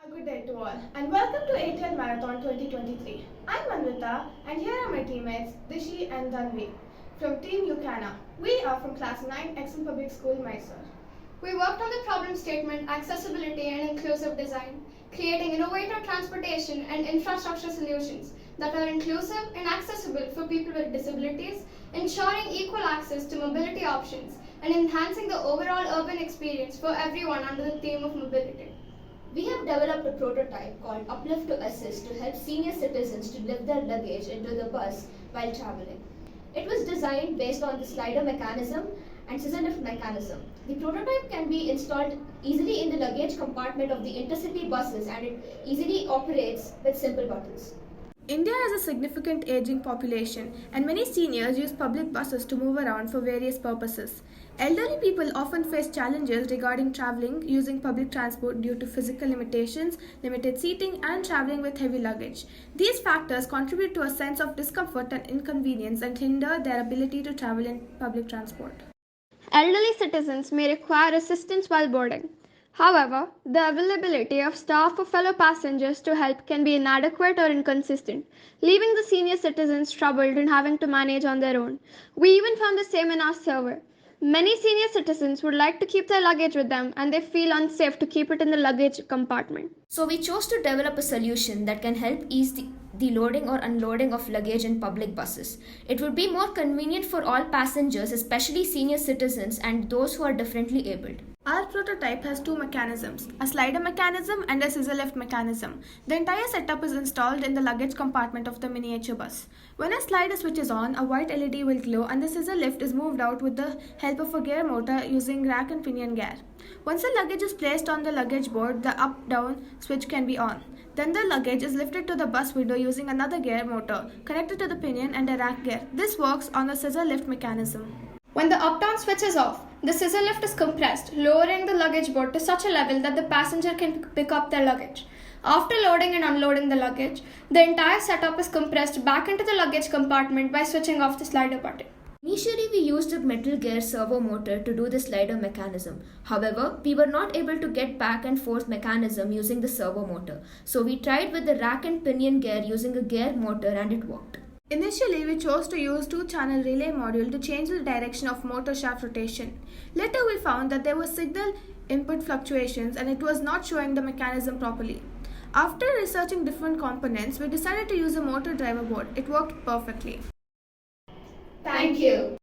A good day to all, and welcome to ATL Marathon 2023. I'm Manvitha, and here are my teammates Dishi and Dhanvi from Team Lucana. We are from Class 9, Excel Public School, Mysore. We worked on the problem statement, accessibility and inclusive design, creating innovative transportation and infrastructure solutions that are inclusive and accessible for people with disabilities, ensuring equal access to mobility options, and enhancing the overall urban experience for everyone under the theme of mobility. We have developed a prototype called Uplift To Assist to help senior citizens to lift their luggage into the bus while traveling. It was designed based on the slider mechanism and scissor lift mechanism. The prototype can be installed easily in the luggage compartment of the intercity buses, and it easily operates with simple buttons. India has a significant aging population, and many seniors use public buses to move around for various purposes. Elderly people often face challenges regarding traveling using public transport due to physical limitations, limited seating, and traveling with heavy luggage. These factors contribute to a sense of discomfort and inconvenience and hinder their ability to travel in public transport. Elderly citizens may require assistance while boarding. However, the availability of staff or fellow passengers to help can be inadequate or inconsistent, leaving the senior citizens troubled and having to manage on their own. We even found the same in our survey. Many senior citizens would like to keep their luggage with them and they feel unsafe to keep it in the luggage compartment. So we chose to develop a solution that can help ease the loading or unloading of luggage in public buses. It would be more convenient for all passengers, especially senior citizens and those who are differently abled. Our prototype has two mechanisms, a slider mechanism and a scissor lift mechanism. The entire setup is installed in the luggage compartment of the miniature bus. When a slider switches on, a white LED will glow and the scissor lift is moved out with the help of a gear motor using rack and pinion gear. Once the luggage is placed on the luggage board, the up-down switch can be on. Then the luggage is lifted to the bus window using another gear motor connected to the pinion and a rack gear. This works on the scissor lift mechanism. When the up-down switch is off, the scissor lift is compressed, lowering the luggage board to such a level that the passenger can pick up their luggage. After loading and unloading the luggage, the entire setup is compressed back into the luggage compartment by switching off the slider button. Initially, we used a metal gear servo motor to do the slider mechanism. However, we were not able to get back and forth mechanism using the servo motor. So we tried with the rack and pinion gear using a gear motor, and it worked. Initially, we chose to use two-channel relay module to change the direction of motor shaft rotation. Later, we found that there were signal input fluctuations and it was not showing the mechanism properly. After researching different components, we decided to use a motor driver board. It worked perfectly. Thank you.